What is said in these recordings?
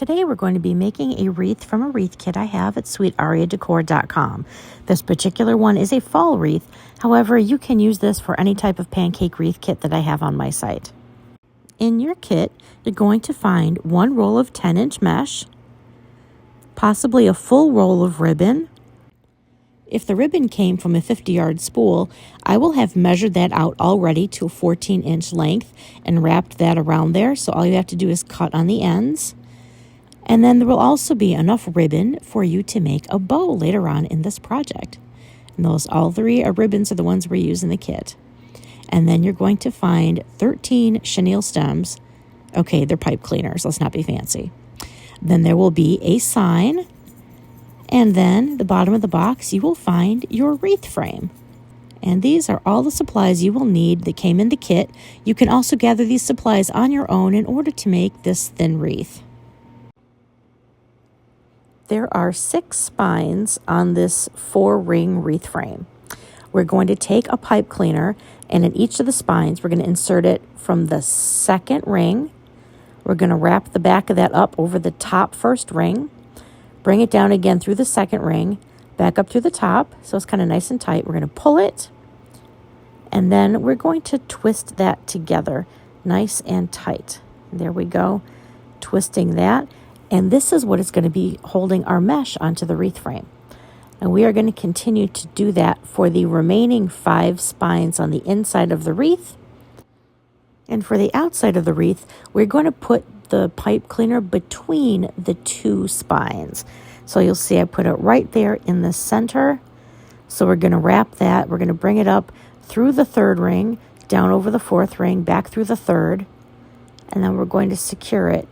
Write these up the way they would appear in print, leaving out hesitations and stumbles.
Today we're going to be making a wreath from a wreath kit I have at sweetariadecor.com. This particular one is a fall wreath. However, you can use this for any type of pancake wreath kit that I have on my site. In your kit, you're going to find one roll of 10-inch mesh, possibly a full roll of ribbon. If the ribbon came from a 50-yard spool, I will have measured that out already to a 14-inch length and wrapped that around there, so all you have to do is cut on the ends. And then there will also be enough ribbon for you to make a bow later on in this project. And all three ribbons are the ones we use in the kit. And then you're going to find 13 chenille stems. Okay, they're pipe cleaners, let's not be fancy. Then there will be a sign. And then the bottom of the box, you will find your wreath frame. And these are all the supplies you will need that came in the kit. You can also gather these supplies on your own in order to make this thin wreath. There are 6 spines on this 4-ring wreath frame. We're going to take a pipe cleaner, and in each of the spines, we're going to insert it from the second ring. We're going to wrap the back of that up over the top first ring. Bring it down again through the second ring, back up through the top, so it's kind of nice and tight. We're going to pull it, and then we're going to twist that together, nice and tight. There we go, twisting that. And this is what is going to be holding our mesh onto the wreath frame. And we are going to continue to do that for the remaining 5 spines on the inside of the wreath. And for the outside of the wreath, we're going to put the pipe cleaner between the 2 spines. So you'll see I put it right there in the center. So we're going to wrap that. We're going to bring it up through the 3rd ring, down over the 4th ring, back through the 3rd. And then we're going to secure it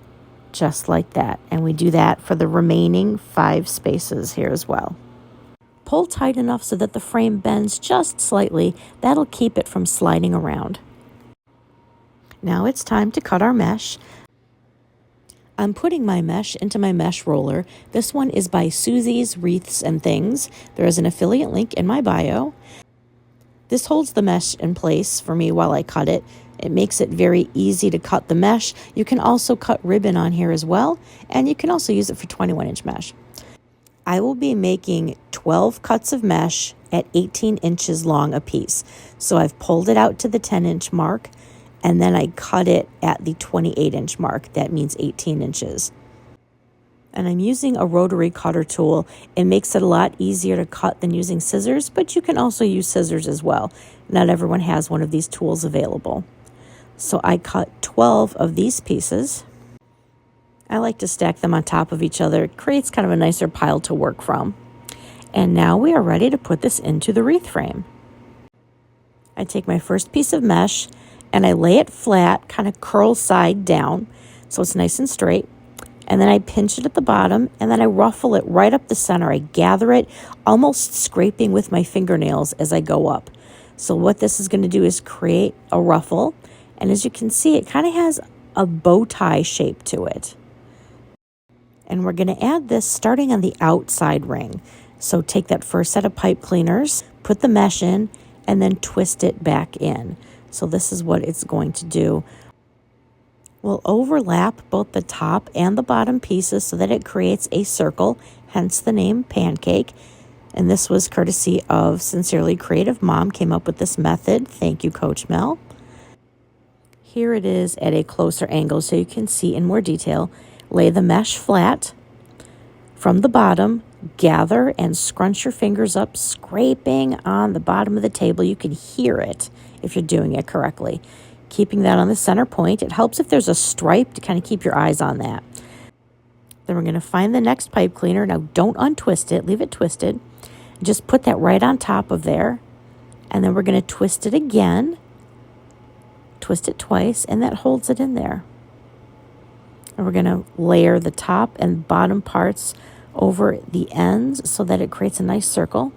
just like that. And we do that for the remaining 5 spaces here as well. Pull tight enough so that the frame bends just slightly. That'll keep it from sliding around. Now it's time to cut our mesh. I'm putting my mesh into my mesh roller. This one is by Susie's Wreaths and Things. There is an affiliate link in my bio. This holds the mesh in place for me while I cut it. It makes it very easy to cut the mesh. You can also cut ribbon on here as well, and you can also use it for 21-inch mesh. I will be making 12 cuts of mesh at 18 inches long a piece. So I've pulled it out to the 10-inch mark, and then I cut it at the 28-inch mark. That means 18 inches. And I'm using a rotary cutter tool. It makes it a lot easier to cut than using scissors, but you can also use scissors as well. Not everyone has one of these tools available. So I cut 12 of these pieces. I like to stack them on top of each other. It creates kind of a nicer pile to work from. And now we are ready to put this into the wreath frame. I take my first piece of mesh and I lay it flat, kind of curl side down, so it's nice and straight. And then I pinch it at the bottom, and then I ruffle it right up the center. I gather it, almost scraping with my fingernails as I go up. So what this is going to do is create a ruffle. And as you can see, it kind of has a bow tie shape to it. And we're going to add this starting on the outside ring. So take that first set of pipe cleaners, put the mesh in, and then twist it back in. So this is what it's going to do. We'll overlap both the top and the bottom pieces so that it creates a circle, hence the name pancake. And this was courtesy of Sincerely Creative Mom, came up with this method. Thank you, Coach Mel. Here it is at a closer angle so you can see in more detail. Lay the mesh flat. From the bottom, gather and scrunch your fingers up, scraping on the bottom of the table. You can hear it if you're doing it correctly. Keeping that on the center point. It helps if there's a stripe to kind of keep your eyes on that. Then we're going to find the next pipe cleaner. Now don't untwist it. Leave it twisted. Just put that right on top of there. And then we're going to twist it again. Twist it twice, and that holds it in there. And we're going to layer the top and bottom parts over the ends so that it creates a nice circle.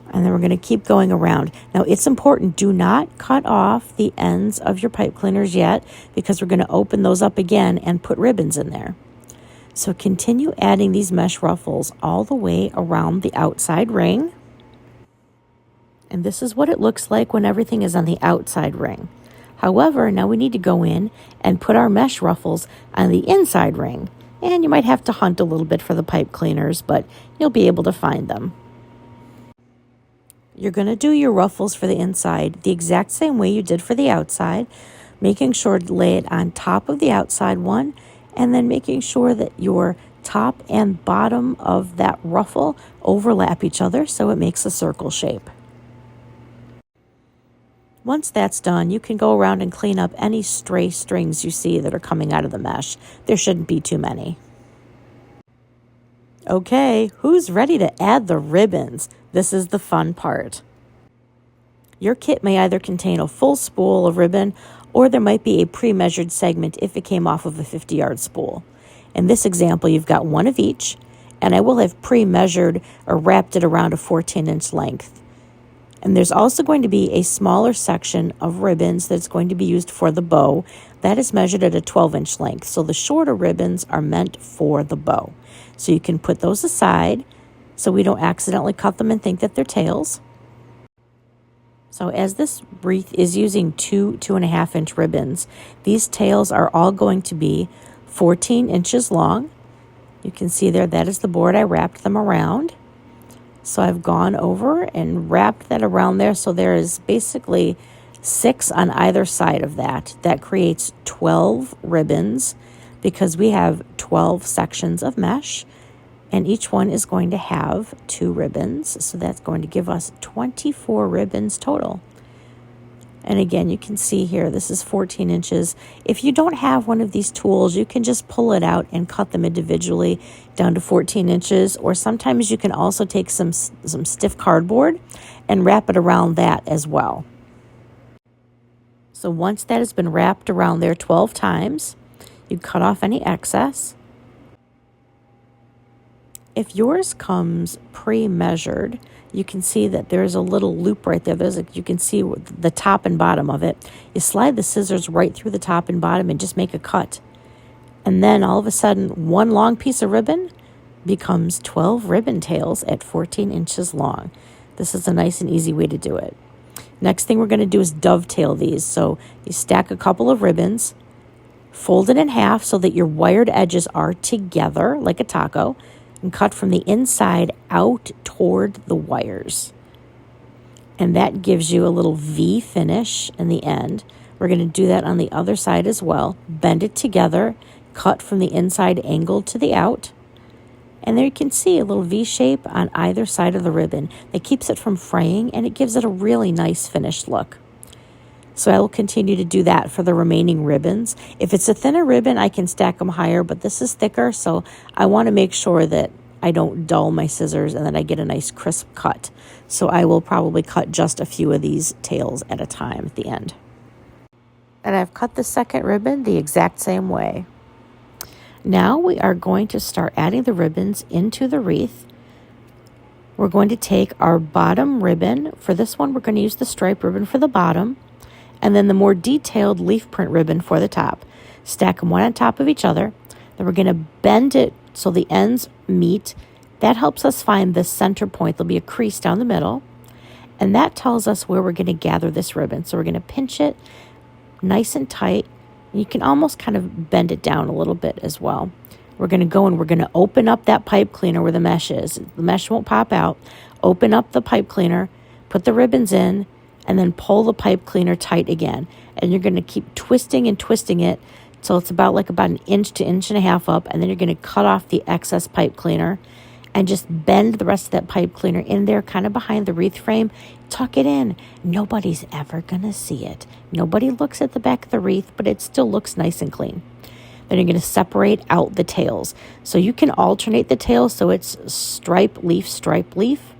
And then we're going to keep going around. Now it's important, do not cut off the ends of your pipe cleaners yet, because we're going to open those up again and put ribbons in there. So continue adding these mesh ruffles all the way around the outside ring. And this is what it looks like when everything is on the outside ring. However, now we need to go in and put our mesh ruffles on the inside ring. and you might have to hunt a little bit for the pipe cleaners, but you'll be able to find them. You're going to do your ruffles for the inside the exact same way you did for the outside, making sure to lay it on top of the outside one, and then making sure that your top and bottom of that ruffle overlap each other so it makes a circle shape. Once that's done, you can go around and clean up any stray strings you see that are coming out of the mesh. There shouldn't be too many. Okay, who's ready to add the ribbons? This is the fun part. Your kit may either contain a full spool of ribbon, or there might be a pre-measured segment if it came off of a 50-yard spool. In this example, you've got one of each, and I will have pre-measured or wrapped it around a 14-inch length. And there's also going to be a smaller section of ribbons that's going to be used for the bow. That is measured at a 12-inch length. So the shorter ribbons are meant for the bow. So you can put those aside so we don't accidentally cut them and think that they're tails. So as this wreath is using 2.5-inch ribbons, these tails are all going to be 14 inches long. You can see there, that is the board I wrapped them around. So I've gone over and wrapped that around there. So there is basically 6 on either side of that. That creates 12 ribbons because we have 12 sections of mesh, and each one is going to have 2 ribbons. So that's going to give us 24 ribbons total. And again, you can see here, this is 14 inches. If you don't have one of these tools, you can just pull it out and cut them individually down to 14 inches. Or sometimes you can also take some stiff cardboard and wrap it around that as well. So once that has been wrapped around there 12 times, you cut off any excess. If yours comes pre-measured, you can see that there's a little loop right there. You can see the top and bottom of it. You slide the scissors right through the top and bottom and just make a cut. And then all of a sudden, one long piece of ribbon becomes 12 ribbon tails at 14 inches long. This is a nice and easy way to do it. Next thing we're going to do is dovetail these. So you stack a couple of ribbons, fold it in half so that your wired edges are together like a taco, and cut from the inside out toward the wires. And that gives you a little V finish in the end. We're going to do that on the other side as well. Bend it together, cut from the inside angled to the out. And there you can see a little V shape on either side of the ribbon. That keeps it from fraying, and it gives it a really nice finished look. So I will continue to do that for the remaining ribbons. If it's a thinner ribbon, I can stack them higher, but this is thicker, so I want to make sure that I don't dull my scissors and that I get a nice crisp cut. So I will probably cut just a few of these tails at a time at the end. And I've cut the second ribbon the exact same way. Now we are going to start adding the ribbons into the wreath. We're going to take our bottom ribbon. For this one, we're going to use the stripe ribbon for the bottom, and then the more detailed leaf print ribbon for the top. Stack them one on top of each other. Then we're going to bend it so the ends meet. That helps us find the center point. There'll be a crease down the middle, and that tells us where we're going to gather this ribbon. So we're going to pinch it nice and tight. You can almost kind of bend it down a little bit as well. We're going to go and we're going to open up that pipe cleaner where the mesh is. The mesh won't pop out. Open up the pipe cleaner, put the ribbons in, and then pull the pipe cleaner tight again. And you're going to keep twisting and twisting it so it's about an inch to inch and a half up. And then you're going to cut off the excess pipe cleaner and just bend the rest of that pipe cleaner in there, kind of behind the wreath frame. Tuck it in. Nobody's ever going to see it. Nobody looks at the back of the wreath, but it still looks nice and clean. Then you're going to separate out the tails. So you can alternate the tails so it's stripe, leaf,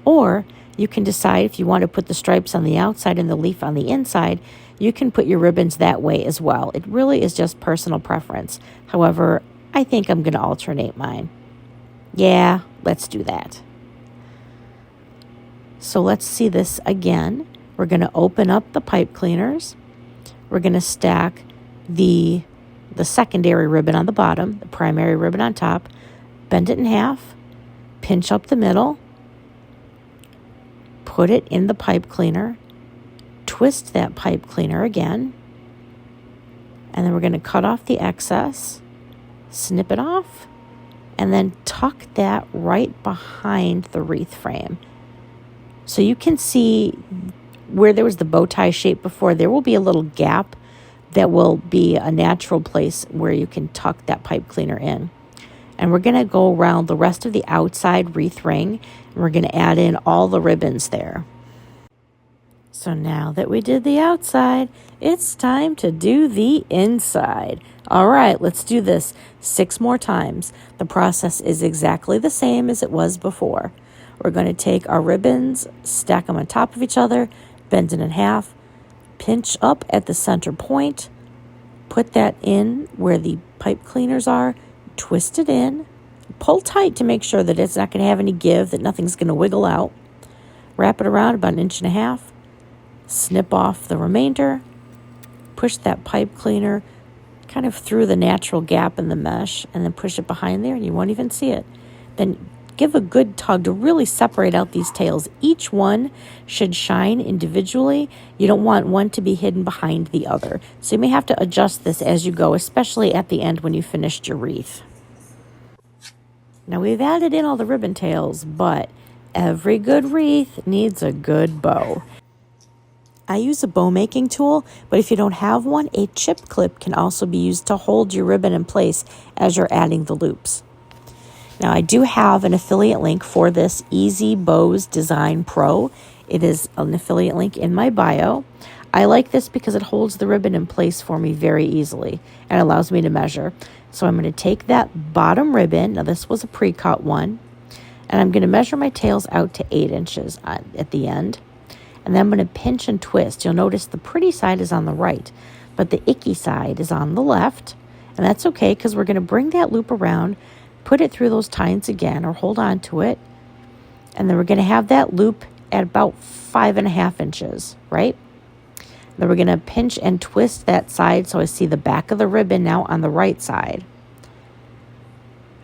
or you can decide if you want to put the stripes on the outside and the leaf on the inside. You can put your ribbons that way as well. It really is just personal preference. However, I think I'm going to alternate mine. Yeah, let's do that. So let's see this again. We're going to open up the pipe cleaners. We're going to stack the secondary ribbon on the bottom, the primary ribbon on top, bend it in half, pinch up the middle, put it in the pipe cleaner, twist that pipe cleaner again, and then we're going to cut off the excess, snip it off, and then tuck that right behind the wreath frame. So you can see where there was the bow tie shape before, there will be a little gap that will be a natural place where you can tuck that pipe cleaner in. And we're going to go around the rest of the outside wreath ring, and we're going to add in all the ribbons there. So now that we did the outside, it's time to do the inside. All right, let's do this 6 more times. The process is exactly the same as it was before. We're going to take our ribbons, stack them on top of each other, bend it in half, pinch up at the center point, put that in where the pipe cleaners are, twist it in, pull tight to make sure that it's not going to have any give, that nothing's going to wiggle out. Wrap it around about 1.5 inches, snip off the remainder, push that pipe cleaner kind of through the natural gap in the mesh, and then push it behind there and you won't even see it. Then give a good tug to really separate out these tails. Each one should shine individually. You don't want one to be hidden behind the other. So you may have to adjust this as you go, especially at the end when you finished your wreath. Now we've added in all the ribbon tails, but every good wreath needs a good bow. I use a bow making tool, but if you don't have one, a chip clip can also be used to hold your ribbon in place as you're adding the loops. Now I do have an affiliate link for this Easy Bows Design Pro. It is an affiliate link in my bio. I like this because it holds the ribbon in place for me very easily and allows me to measure. So I'm going to take that bottom ribbon, now this was a pre-cut one, and I'm going to measure my tails out to 8 inches at the end. And then I'm going to pinch and twist. You'll notice the pretty side is on the right, but the icky side is on the left. And that's okay because we're going to bring that loop around, put it through those tines again or hold on to it. And then we're going to have that loop at about 5.5 inches, right? Then we're going to pinch and twist that side so I see the back of the ribbon now on the right side.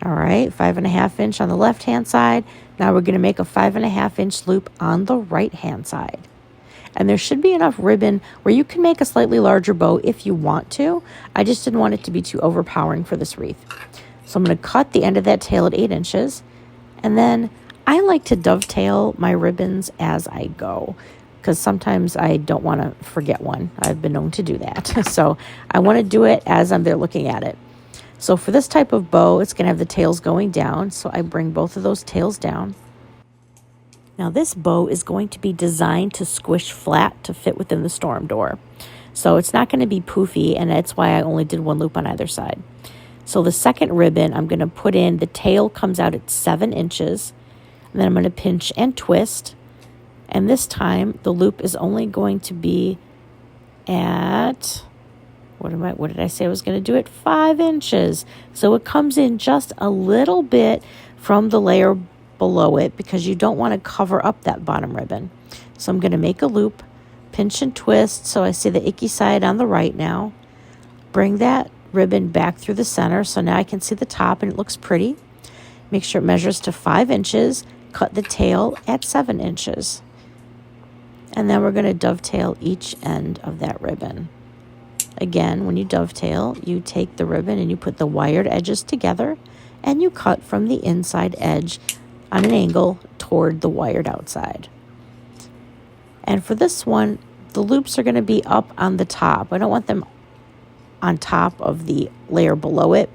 All right, 5.5 inch on the left-hand side. Now we're going to make a 5.5 inch loop on the right-hand side. And there should be enough ribbon where you can make a slightly larger bow if you want to. I just didn't want it to be too overpowering for this wreath. So I'm going to cut the end of that tail at 8 inches. And then I like to dovetail my ribbons as I go, because sometimes I don't want to forget one. I've been known to do that. So I want to do it as I'm there looking at it. So for this type of bow, it's going to have the tails going down. So I bring both of those tails down. Now this bow is going to be designed to squish flat to fit within the storm door. So it's not going to be poofy, and that's why I only did 1 loop on either side. So the second ribbon I'm going to put in, the tail comes out at 7 inches. And then I'm going to pinch and twist. And this time the loop is only going to be at, what did I say I was going to do it? 5 inches. So it comes in just a little bit from the layer below it because you don't want to cover up that bottom ribbon. So I'm going to make a loop, pinch and twist so I see the icky side on the right now. Bring that ribbon back through the center so now I can see the top and it looks pretty. Make sure it measures to 5 inches. Cut the tail at 7 inches. And then we're going to dovetail each end of that ribbon. Again, when you dovetail, you take the ribbon and you put the wired edges together and you cut from the inside edge on an angle toward the wired outside. And for this one, the loops are going to be up on the top. I don't want them on top of the layer below it.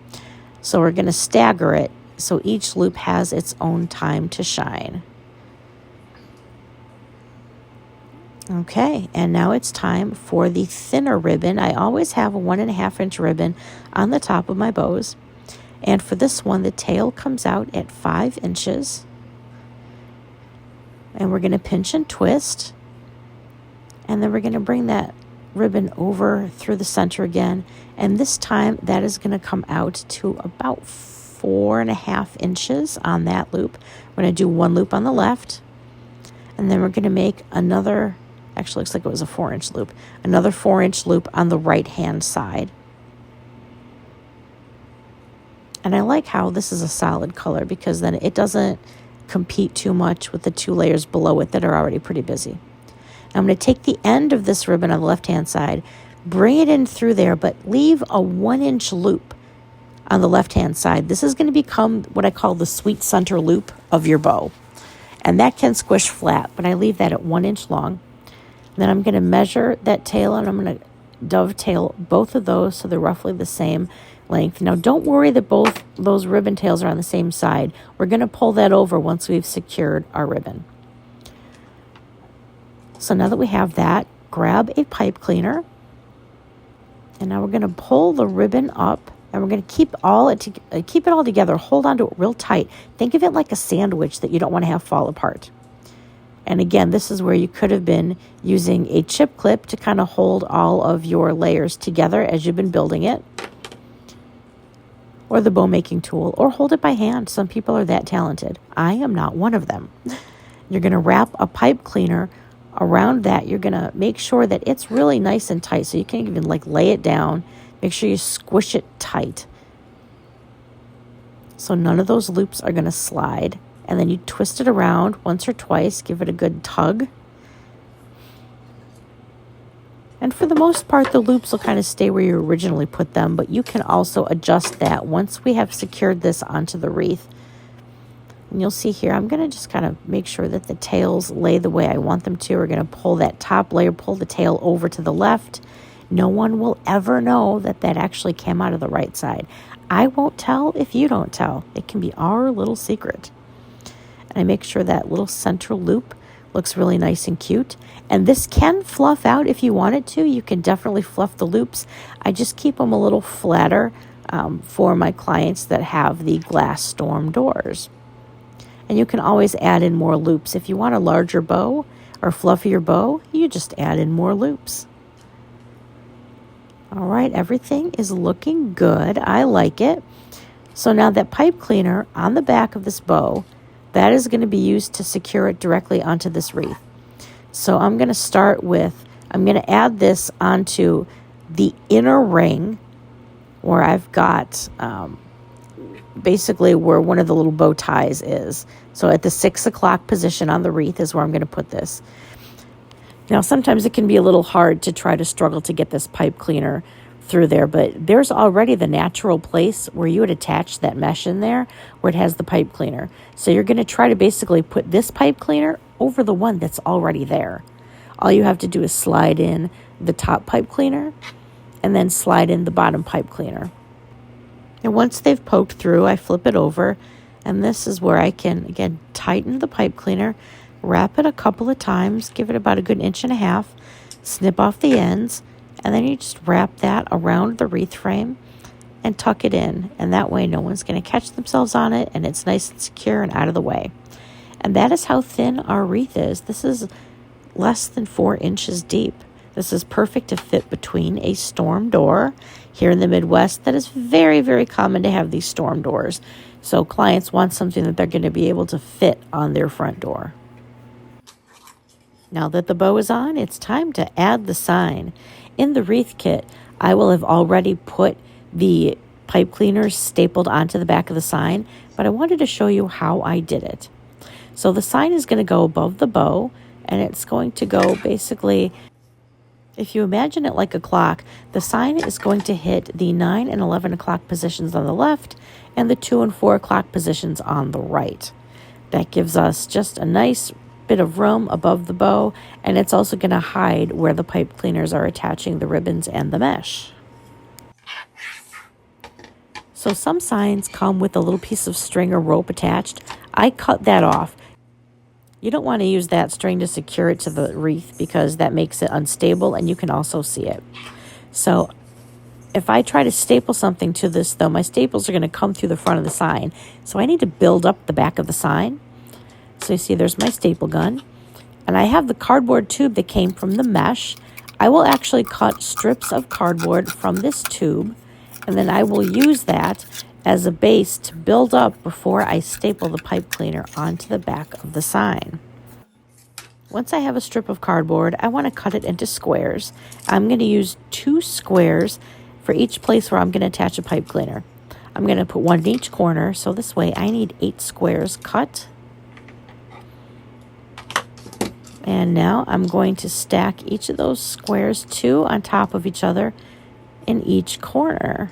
So we're going to stagger it so each loop has its own time to shine. Okay, and now it's time for the thinner ribbon. I always have a 1.5 inch ribbon on the top of my bows. And for this one, the tail comes out at 5 inches. And we're going to pinch and twist. And then we're going to bring that ribbon over through the center again. And this time, that is going to come out to about 4.5 inches on that loop. We're going to do 1 loop on the left. And then we're going to make another, actually looks like it was a 4-inch loop, another 4-inch loop on the right-hand side. And I like how this is a solid color because then it doesn't compete too much with the 2 layers below it that are already pretty busy. Now I'm going to take the end of this ribbon on the left-hand side, bring it in through there, but leave a 1-inch loop on the left-hand side, this is going to become what I call the sweet center loop of your bow. And that can squish flat, but I leave that at 1 inch long. Then I'm going to measure that tail, and I'm going to dovetail both of those so they're roughly the same length. Now, don't worry that both those ribbon tails are on the same side. We're going to pull that over once we've secured our ribbon. So now that we have that, grab a pipe cleaner, and now we're going to pull the ribbon up, and we're going to keep it all together. Hold on to it real tight. Think of it like a sandwich that you don't want to have fall apart. And again, this is where you could have been using a chip clip to kind of hold all of your layers together as you've been building it, or the bow making tool, or hold it by hand. Some people are that talented. I am not one of them. You're going to wrap a pipe cleaner around that. You're going to make sure that it's really nice and tight, so you can even like lay it down. Make sure you squish it tight so none of those loops are going to slide. And then you twist it around once or twice, give it a good tug. And for the most part, the loops will kind of stay where you originally put them, but you can also adjust that once we have secured this onto the wreath. And you'll see here, I'm going to just kind of make sure that the tails lay the way I want them to. We're going to pull that top layer, pull the tail over to the left. No one will ever know that that actually came out of the right side. I won't tell if you don't tell. It can be our little secret. And I make sure that little central loop looks really nice and cute. And this can fluff out if you want it to. You can definitely fluff the loops. I just keep them a little flatter for my clients that have the glass storm doors. And you can always add in more loops. If you want a larger bow or fluffier bow, you just add in more loops. All right, everything is looking good. I like it. So now that pipe cleaner on the back of this bow, that is going to be used to secure it directly onto this wreath. So I'm going to start with, I'm going to add this onto the inner ring where I've got basically where one of the little bow ties is. So at the 6 o'clock position on the wreath is where I'm going to put this. Now, sometimes it can be a little hard to try to struggle to get this pipe cleaner through there, but there's already the natural place where you would attach that mesh in there where it has the pipe cleaner. So you're going to try to basically put this pipe cleaner over the one that's already there. All you have to do is slide in the top pipe cleaner and then slide in the bottom pipe cleaner. And once they've poked through, I flip it over, and this is where I can, again, tighten the pipe cleaner, wrap it a couple of times, give it about a good 1.5 inches, snip off the ends, and then you just wrap that around the wreath frame and tuck it in. And that way no one's going to catch themselves on it, and it's nice and secure and out of the way. And that is how thin our wreath is. This is less than 4 inches deep. This is perfect to fit between a storm door. Here in the Midwest, that is very, very common to have these storm doors. So clients want something that they're going to be able to fit on their front door. Now that the bow is on, it's time to add the sign. In the wreath kit, I will have already put the pipe cleaners stapled onto the back of the sign, but I wanted to show you how I did it. So the sign is going to go above the bow, and it's going to go basically, if you imagine it like a clock, the sign is going to hit the 9 and 11 o'clock positions on the left and the 2 and 4 o'clock positions on the right. That gives us just a nice bit of room above the bow, and it's also going to hide where the pipe cleaners are attaching the ribbons and the mesh. So some signs come with a little piece of string or rope attached. I cut that off. You don't want to use that string to secure it to the wreath because that makes it unstable, and you can also see it. So if I try to staple something to this, though, my staples are going to come through the front of the sign. So I need to build up the back of the sign. So you see there's my staple gun. And I have the cardboard tube that came from the mesh. I will actually cut strips of cardboard from this tube, and then I will use that as a base to build up before I staple the pipe cleaner onto the back of the sign. Once I have a strip of cardboard, I want to cut it into squares. I'm going to use 2 squares for each place where I'm going to attach a pipe cleaner. I'm going to put 1 in each corner, so this way I need 8 squares cut. And now I'm going to stack each of those squares 2 on top of each other in each corner.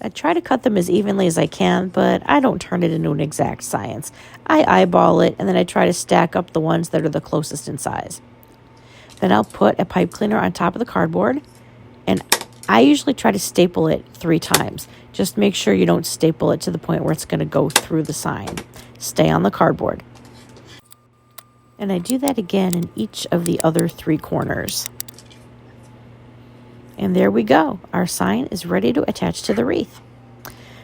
I try to cut them as evenly as I can, but I don't turn it into an exact science. I eyeball it, and then I try to stack up the ones that are the closest in size. Then I'll put a pipe cleaner on top of the cardboard, and I usually try to staple it 3 times. Just make sure you don't staple it to the point where it's going to go through the sign. Stay on the cardboard. And I do that again in each of the other 3 corners. And there we go. Our sign is ready to attach to the wreath.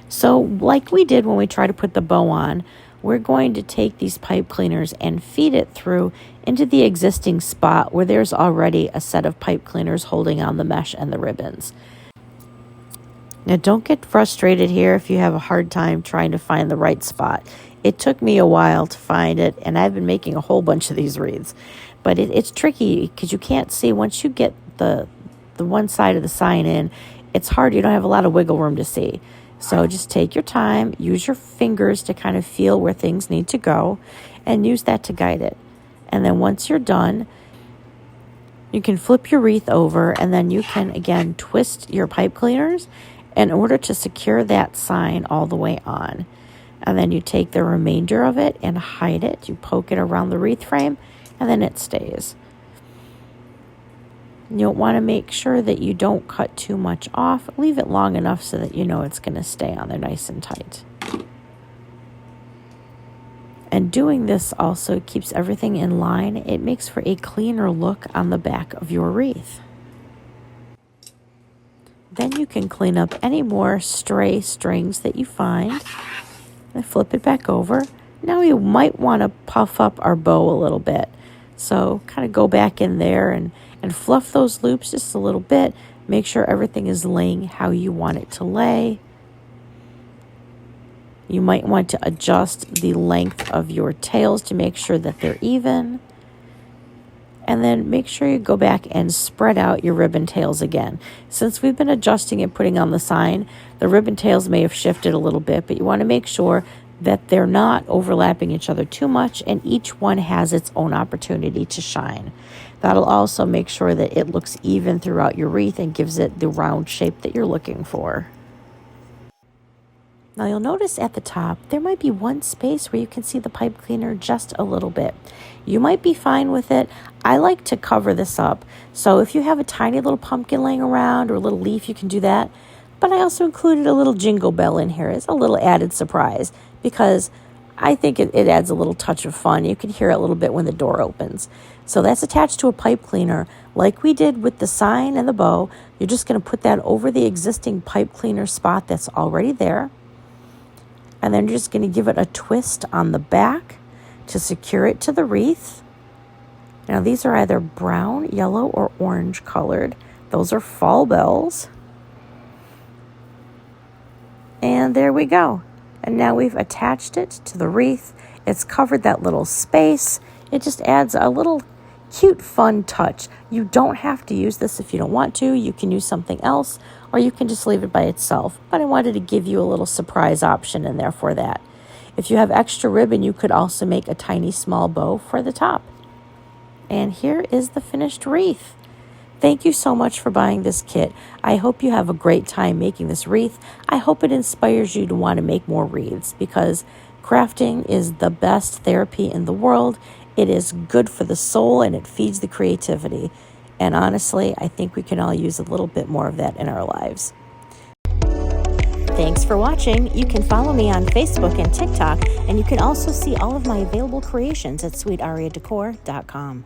So like we did when we tried to put the bow on, we're going to take these pipe cleaners and feed it through into the existing spot where there's already a set of pipe cleaners holding on the mesh and the ribbons. Now don't get frustrated here if you have a hard time trying to find the right spot. It took me a while to find it, and I've been making a whole bunch of these wreaths. But it's tricky because you can't see. Once you get the one side of the sign in, it's hard. You don't have a lot of wiggle room to see. So just take your time, use your fingers to kind of feel where things need to go, and use that to guide it. And then once you're done, you can flip your wreath over, and then you can, again, twist your pipe cleaners in order to secure that sign all the way on. And then you take the remainder of it and hide it. You poke it around the wreath frame, and then it stays. You'll want to make sure that you don't cut too much off. Leave it long enough so that you know it's going to stay on there nice and tight. And doing this also keeps everything in line. It makes for a cleaner look on the back of your wreath. Then you can clean up any more stray strings that you find and flip it back over. Now you might want to puff up our bow a little bit. So kind of go back in there and fluff those loops just a little bit. Make sure everything is laying how you want it to lay. You might want to adjust the length of your tails to make sure that they're even. And then make sure you go back and spread out your ribbon tails again. Since we've been adjusting and putting on the sign, the ribbon tails may have shifted a little bit, but you want to make sure that they're not overlapping each other too much, and each one has its own opportunity to shine. That'll also make sure that it looks even throughout your wreath and gives it the round shape that you're looking for. Now you'll notice at the top, there might be one space where you can see the pipe cleaner just a little bit. You might be fine with it. I like to cover this up. So if you have a tiny little pumpkin laying around or a little leaf, you can do that. But I also included a little jingle bell in here as a little added surprise because I think it adds a little touch of fun. You can hear it a little bit when the door opens. So that's attached to a pipe cleaner. Like we did with the sign and the bow, you're just going to put that over the existing pipe cleaner spot that's already there. And then you're just going to give it a twist on the back to secure it to the wreath. Now these are either brown, yellow, or orange colored. Those are fall bells. And there we go. And now we've attached it to the wreath. It's covered that little space. It just adds a little cute, fun touch. You don't have to use this if you don't want to. You can use something else, or you can just leave it by itself. But I wanted to give you a little surprise option in there for that. If you have extra ribbon, you could also make a tiny small bow for the top. And here is the finished wreath. Thank you so much for buying this kit. I hope you have a great time making this wreath. I hope it inspires you to want to make more wreaths because crafting is the best therapy in the world. It is good for the soul and it feeds the creativity. And honestly, I think we can all use a little bit more of that in our lives. Thanks for watching. You can follow me on Facebook and TikTok, and you can also see all of my available creations at sweetariadecor.com.